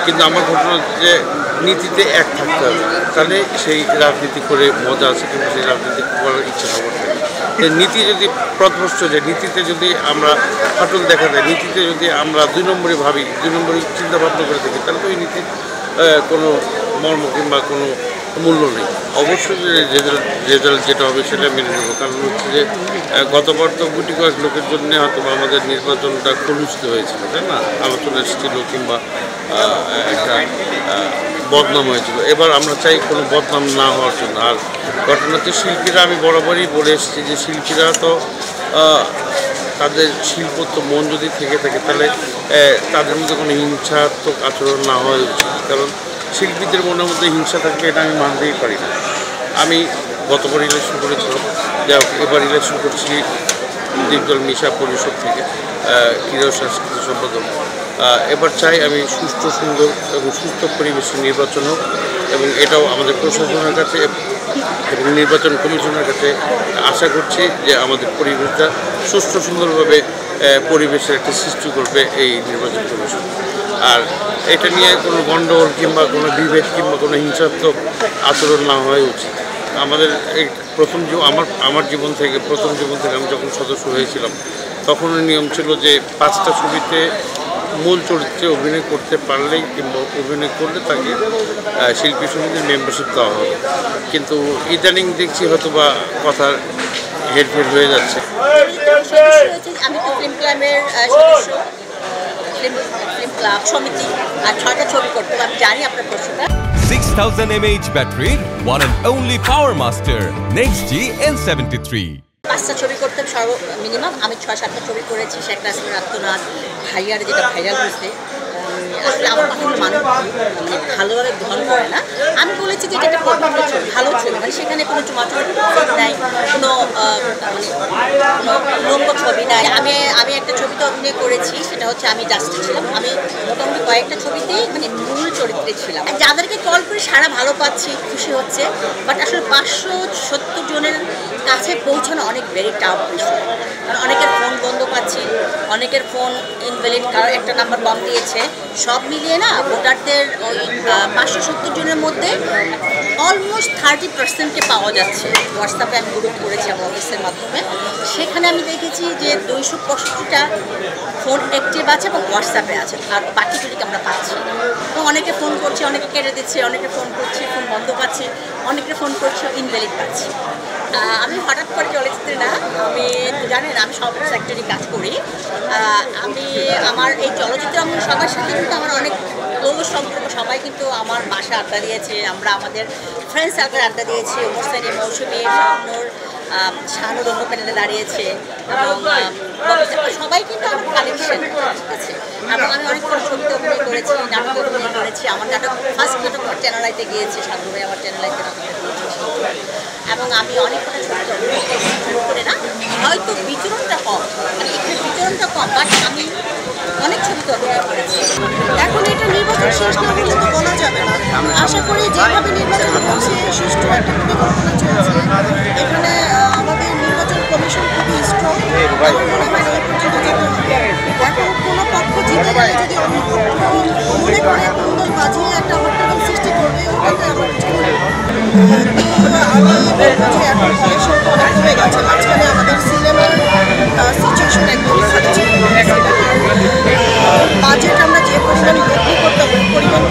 কিন্তু আমার ঘটনা হচ্ছে যে নীতিতে এক থাকতে হবে, তাহলে সেই রাজনীতি করে মজা আছে, কিন্তু সেই রাজনীতি করার ইচ্ছা না করতে। নীতি যদি পথভ্রষ্ট যায়, নীতিতে যদি আমরা ফাটল দেখা দেয়, নীতিতে যদি আমরা 2 নম্বরে ভাবি, 2 নম্বরে চিন্তা ভাবনা করে থাকি, তাহলে তো ওই নীতির কোনো মর্ম কিংবা কোনো মূল্য নেই। অবশ্যই রেজাল্ট যেটা হবে সেটা মেনে নেব, কারণ হচ্ছে যে গতবার তো গুটি কয়েক লোকের জন্য হয়তো আমাদের নির্বাচনটা কলুষিত হয়েছিল, তাই না? আলোচনা ছিল কিংবা একটা বদনাম হয়েছিল। এবার আমরা চাই কোনো বদনাম না হওয়ার জন্য। আর ঘটনা হচ্ছে শিল্পীরা, আমি বরাবরই বলে এসেছি যে শিল্পীরা তো তাদের শিল্প তো মন যদি থেকে থাকে, তাহলে তাদের মধ্যে কোনো হিংসাত্মক আচরণ না হওয়া উচিত। কারণ শিল্পীদের মনের মধ্যে হিংসা থাকবে, এটা আমি মানতেই পারি না। আমি গতবার ইলেকশন করেছিলাম, যাই হোক এবার ইলেকশন করছি দ্বীপজল মিশা পরিষদ থেকে, ক্রীড়া সাংস্কৃতিক সম্পাদক। এবার চাই আমি সুষ্ঠু, সুন্দর এবং সুস্থ পরিবেশে নির্বাচন হোক, এবং এটাও আমাদের প্রশাসনের কাছে এবং নির্বাচন কমিশনের কাছে আশা করছি যে আমাদের পরিবেশটা সুষ্ঠু সুন্দরভাবে পরিবেশের একটা সৃষ্টি করবে এই নির্বাচন কমিশন। আর এটা নিয়ে কোনো গণ্ডগোল কিংবা কোনো বিভেদ কিংবা কোনো হিংসাত্মক আচরণ না হওয়াই উচিত। আমাদের এই আমার জীবন থেকে প্রথম জীবন থেকে আমি যখন সদস্য হয়েছিলাম, তখন নিয়ম ছিল যে 5টা ছবিতে মূল চরিত্রে অভিনয় করতে পারলেই কিংবা অভিনয় করলে তাকে শিল্পী সমিতির মেম্বারশিপ দেওয়া হবে। কিন্তু ইদানিং দেখছি হয়তো বা কথার হেরফের হয়ে যাচ্ছে। আমি তো ফিল্ম ক্লাবের সদস্য, ফিল্ম ক্লাব সমিতি, আর 6টা ছবি করতে আমি জানি আপনার প্রশ্নটা। 6000 mAh battery, one and only Power Master Next-G N73। 5টা ছবি করতাম মিনিমাম, আমি 6-7টা ছবি করেছি। শেখ নাসিমের আত্মনাথ, ভাইয়ার যেটা ভাইরাল হয়েছে, আসলে আমার কথাগুলো মানুষ মানে ভালোভাবে গ্রহণ করে না। আমি বলেছি যে এটা একটা ভালো ছবি, মানে সেখানে কোনো চুমাচুর নাই, কোনো লম্ব ছবি নাই। আমি একটা ছবিতে অভিনয় করেছি, সেটা হচ্ছে আমি জাস্টিস ছিলাম। আমি মোটামুটি কয়েকটা ছবিতেই মানে মূল চরিত্রে ছিলাম। যাদেরকে কল করে সারা ভালো পাচ্ছি, খুশি হচ্ছে, বাট আসলে 570 জনের কাছে পৌঁছানো অনেক ভেরি টাফ বিষয়। কারণ অনেকের ফোন বন্ধ পাচ্ছি, অনেকের ফোন ইনভ্যালিড, কারণ একটা নাম্বার কম দিয়েছে। সব মিলিয়ে না ভোটারদের ওই 570 জনের মধ্যে অলমোস্ট 30% পাওয়া যাচ্ছে। হোয়াটসঅ্যাপে আমি গ্রুপ করেছি আমার অফিসের মাধ্যমে, সেখানে আমি দেখেছি যে 265টা ফোন অ্যাক্টিভ আছে এবং হোয়াটসঅ্যাপে আছে, আর বাকিগুলিকে আমরা পাচ্ছি। তো অনেকে ফোন করছে, অনেকে কেটে দিচ্ছে, অনেকে ফোন করছে, ফোন বন্ধ পাচ্ছে, অনেকে ফোন করছে, ইনভ্যালিড পাচ্ছি। আমি হঠাৎ করে চলচ্চিত্রে না, আমি জানেন আমি সব সেক্টরে কাজ করি। আমি আমার এই চলচ্চিত্র আমার সবার সাথে কিন্তু আমার অনেক ক্লোজ সম্পর্ক। সবাই কিন্তু আমার বাসায় আড্ডা দিয়েছে, আমরা আমাদের ফ্রেন্ড সার্কেল আড্ডা দিয়েছি। হোসেন, মৌসুমী, শাহনুর, শাহনুর অন্য প্যানেলে দাঁড়িয়েছে, এবং সবাই কিন্তু আমার কালেকশন, ঠিক আছে। এবং আমি অনেক বড় ছবিতে অভিনয় করেছি, নাটকে অভিনয় করেছি। আমার নাটক ফার্স্ট নাটক আমার চ্যানেলাইতে গিয়েছে, শাহনুর ভাই আমার চ্যানেলাইতে এবং আমি অনেক কটা ছবিতে অভিনয় করে না, হয়তো বিচরণটা কম, মানে এখানে বিচরণটা কম, বাট আমি অনেক ছবিতে অভিনয় করেছি। এখন এটা নির্বাচন শেষ না হলে তো বলা যাবে না। আশা করি যেভাবে নির্বাচন হচ্ছে সুষ্ঠু একটা পরিকল্পনা চলছে। এখানে আমাদের নির্বাচন কমিশন খুবই স্ট্রং, আমার মনে হয় এই পর্যন্ত যেতে হবে। এখন কোনো পক্ষ জিতে গেলে যদি অন্য পক্ষ মনে করে কুন্দল বাজিয়ে একটা হট্টগোল সৃষ্টি করবে, ওটাতে আমার কিছু আমি বলবো যে এখন কমিশন অনেক হয়ে গেছে। মাঝখানে আমাদের সিনেমার সিচুয়েশন একদম খারাপ ছিল, বাজেট আমরা যে পরিমাণ বৃদ্ধি করতাম ওই পরিমাণ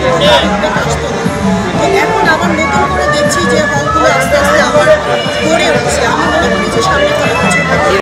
আসতো না। তো এখন আবার নতুন করে দেখছি যে হলগুলো আস্তে আস্তে আবার গড়ে